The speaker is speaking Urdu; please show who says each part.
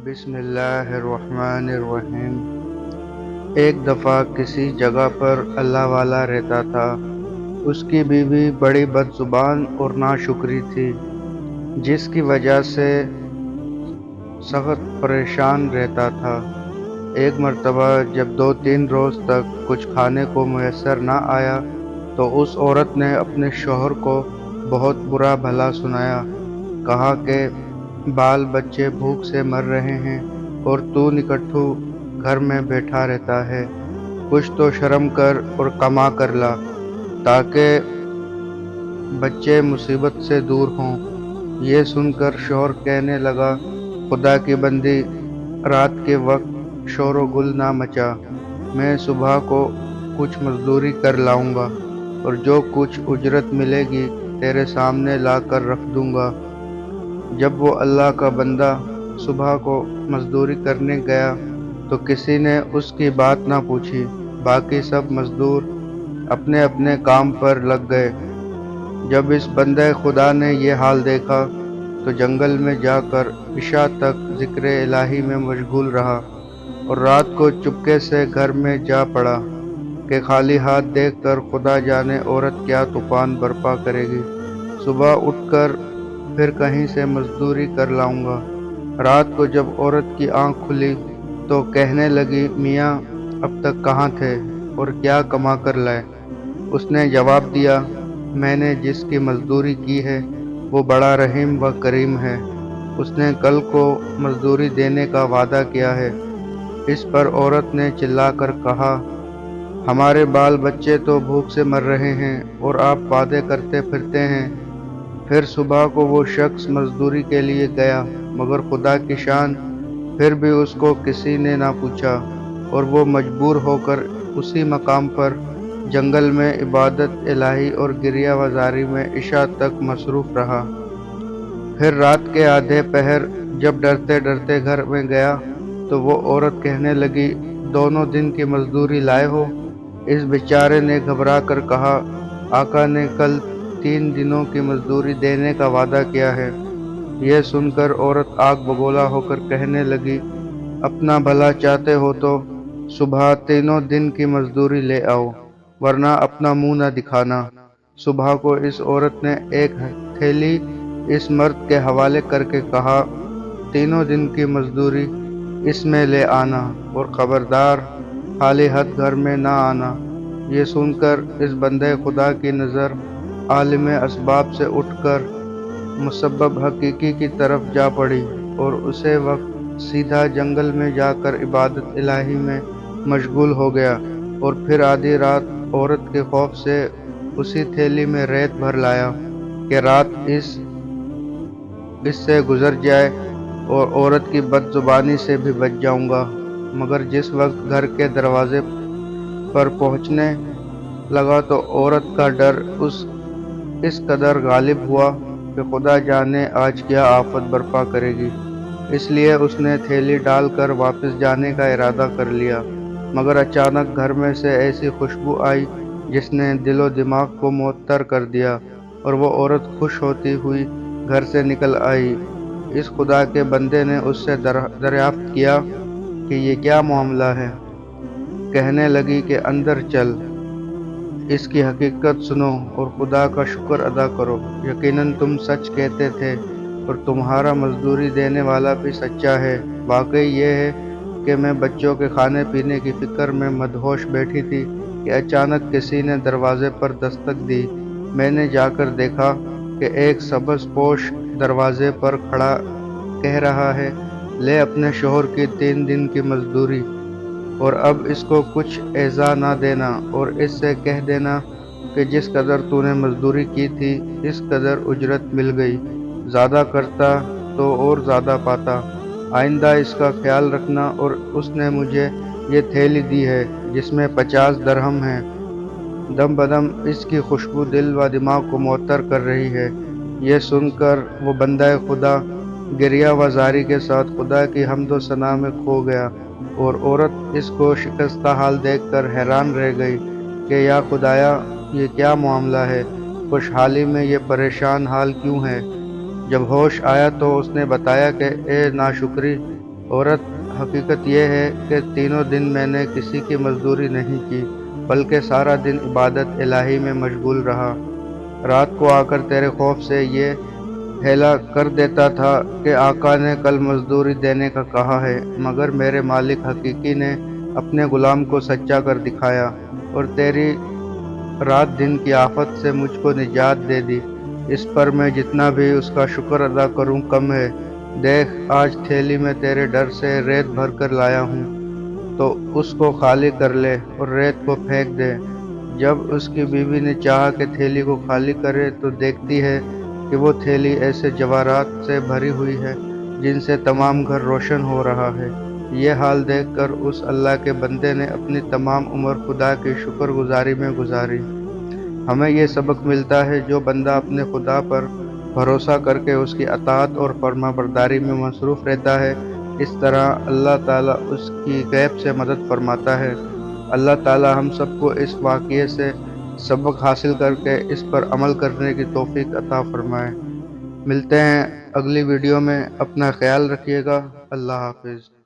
Speaker 1: بسم اللہ الرحمن الرحیم۔ ایک دفعہ کسی جگہ پر اللہ والا رہتا تھا۔ اس کی بیوی بڑی بد زبان اور ناشکری تھی، جس کی وجہ سے سخت پریشان رہتا تھا۔ ایک مرتبہ جب 2-3 روز تک کچھ کھانے کو میسر نہ آیا تو اس عورت نے اپنے شوہر کو بہت برا بھلا سنایا۔ کہا کہ بال بچے بھوک سے مر رہے ہیں اور تو نکٹھو گھر میں بیٹھا رہتا ہے۔ کچھ تو شرم کر اور کما کر لا تاکہ بچے مصیبت سے دور ہوں۔ یہ سن کر شوہر کہنے لگا، خدا کی بندی، رات کے وقت شور و گل نہ مچا۔ میں صبح کو کچھ مزدوری کر لاؤں گا اور جو کچھ اجرت ملے گی تیرے سامنے لا کر رکھ دوں گا۔ جب وہ اللہ کا بندہ صبح کو مزدوری کرنے گیا تو کسی نے اس کی بات نہ پوچھی۔ باقی سب مزدور اپنے اپنے کام پر لگ گئے۔ جب اس بندہ خدا نے یہ حال دیکھا تو جنگل میں جا کر عشاء تک ذکر الہی میں مشغول رہا اور رات کو چپکے سے گھر میں جا پڑا کہ خالی ہاتھ دیکھ کر خدا جانے عورت کیا طوفان برپا کرے گی۔ صبح اٹھ کر پھر کہیں سے مزدوری کر لاؤں گا۔ رات کو جب عورت کی آنکھ کھلی تو کہنے لگی، میاں اب تک کہاں تھے اور کیا کما کر لائے؟ اس نے جواب دیا، میں نے جس کی مزدوری کی ہے وہ بڑا رحیم و کریم ہے۔ اس نے کل کو مزدوری دینے کا وعدہ کیا ہے۔ اس پر عورت نے چلا کر کہا، ہمارے بال بچے تو بھوک سے مر رہے ہیں اور آپ وعدے کرتے پھرتے ہیں۔ پھر صبح کو وہ شخص مزدوری کے لیے گیا، مگر خدا کی شان پھر بھی اس کو کسی نے نہ پوچھا اور وہ مجبور ہو کر اسی مقام پر جنگل میں عبادت الہی اور گریہ وزاری میں عشاء تک مصروف رہا۔ پھر رات کے آدھے پہر جب ڈرتے ڈرتے گھر میں گیا تو وہ عورت کہنے لگی، دونوں دن کی مزدوری لائے ہو؟ اس بیچارے نے گھبرا کر کہا، آقا نے کل 3 دنوں کی مزدوری دینے کا وعدہ کیا ہے۔ یہ سن کر عورت آگ بگولا ہو کر کہنے لگی، اپنا بھلا چاہتے ہو تو صبح 3 دن کی مزدوری لے آؤ، ورنہ اپنا منہ نہ دکھانا۔ صبح کو اس عورت نے ایک تھیلی اس مرد کے حوالے کر کے کہا، 3 دن کی مزدوری اس میں لے آنا اور خبردار خالی ہاتھ گھر میں نہ آنا۔ یہ سن کر اس بندے خدا کی نظر عالم اسباب سے اٹھ کر مسبب حقیقی کی طرف جا پڑی اور اسی وقت سیدھا جنگل میں جا کر عبادت الہی میں مشغول ہو گیا اور پھر آدھی رات عورت کے خوف سے اسی تھیلی میں ریت بھر لایا کہ رات اس سے گزر جائے اور عورت کی بد زبانی سے بھی بچ جاؤں گا۔ مگر جس وقت گھر کے دروازے پر پہنچنے لگا تو عورت کا ڈر اس قدر غالب ہوا کہ خدا جانے آج کیا آفت برپا کرے گی۔ اس لیے اس نے تھیلی ڈال کر واپس جانے کا ارادہ کر لیا، مگر اچانک گھر میں سے ایسی خوشبو آئی جس نے دل و دماغ کو معطر کر دیا اور وہ عورت خوش ہوتی ہوئی گھر سے نکل آئی۔ اس خدا کے بندے نے اس سے دریافت کیا کہ یہ کیا معاملہ ہے؟ کہنے لگی کہ اندر چل، اس کی حقیقت سنو اور خدا کا شکر ادا کرو۔ یقیناً تم سچ کہتے تھے اور تمہارا مزدوری دینے والا بھی سچا ہے۔ واقعی یہ ہے کہ میں بچوں کے کھانے پینے کی فکر میں مدہوش بیٹھی تھی کہ اچانک کسی نے دروازے پر دستک دی۔ میں نے جا کر دیکھا کہ ایک سبز پوش دروازے پر کھڑا کہہ رہا ہے، لے اپنے شوہر کی 3 دن کی مزدوری اور اب اس کو کچھ ایذا نہ دینا اور اس سے کہہ دینا کہ جس قدر تو نے مزدوری کی تھی اس قدر اجرت مل گئی، زیادہ کرتا تو اور زیادہ پاتا۔ آئندہ اس کا خیال رکھنا۔ اور اس نے مجھے یہ تھیلی دی ہے جس میں 50 درہم ہیں۔ دم بدم اس کی خوشبو دل و دماغ کو معطر کر رہی ہے۔ یہ سن کر وہ بندہ خدا گریہ وزاری کے ساتھ خدا کی حمد و ثنا میں کھو گیا اور عورت اس کو شکستہ حال دیکھ کر حیران رہ گئی کہ یا خدایا، یہ کیا معاملہ ہے؟ خوشحالی میں یہ پریشان حال کیوں ہے؟ جب ہوش آیا تو اس نے بتایا کہ اے ناشکری، عورت حقیقت یہ ہے کہ تینوں دن میں نے کسی کی مزدوری نہیں کی بلکہ سارا دن عبادت الہی میں مشغول رہا۔ رات کو آ کر تیرے خوف سے یہ ہیلا کر دیتا تھا کہ آقا نے کل مزدوری دینے کا کہا ہے، مگر میرے مالک حقیقی نے اپنے غلام کو سچا کر دکھایا اور تیری رات دن کی آفت سے مجھ کو نجات دے دی۔ اس پر میں جتنا بھی اس کا شکر ادا کروں کم ہے۔ دیکھ، آج تھیلی میں تیرے ڈر سے ریت بھر کر لایا ہوں، تو اس کو خالی کر لے اور ریت کو پھینک دے۔ جب اس کی بیوی نے چاہا کہ تھیلی کو خالی کرے تو دیکھتی ہے کہ وہ تھیلی ایسے جواہرات سے بھری ہوئی ہے جن سے تمام گھر روشن ہو رہا ہے۔ یہ حال دیکھ کر اس اللہ کے بندے نے اپنی تمام عمر خدا کی شکر گزاری میں گزاری۔ ہمیں یہ سبق ملتا ہے، جو بندہ اپنے خدا پر بھروسہ کر کے اس کی اطاعت اور فرما برداری میں مصروف رہتا ہے، اس طرح اللہ تعالیٰ اس کی غیب سے مدد فرماتا ہے۔ اللہ تعالیٰ ہم سب کو اس واقعے سے سبق حاصل کر کے اس پر عمل کرنے کی توفیق عطا فرمائے۔ ملتے ہیں اگلی ویڈیو میں، اپنا خیال رکھیے گا۔ اللہ حافظ۔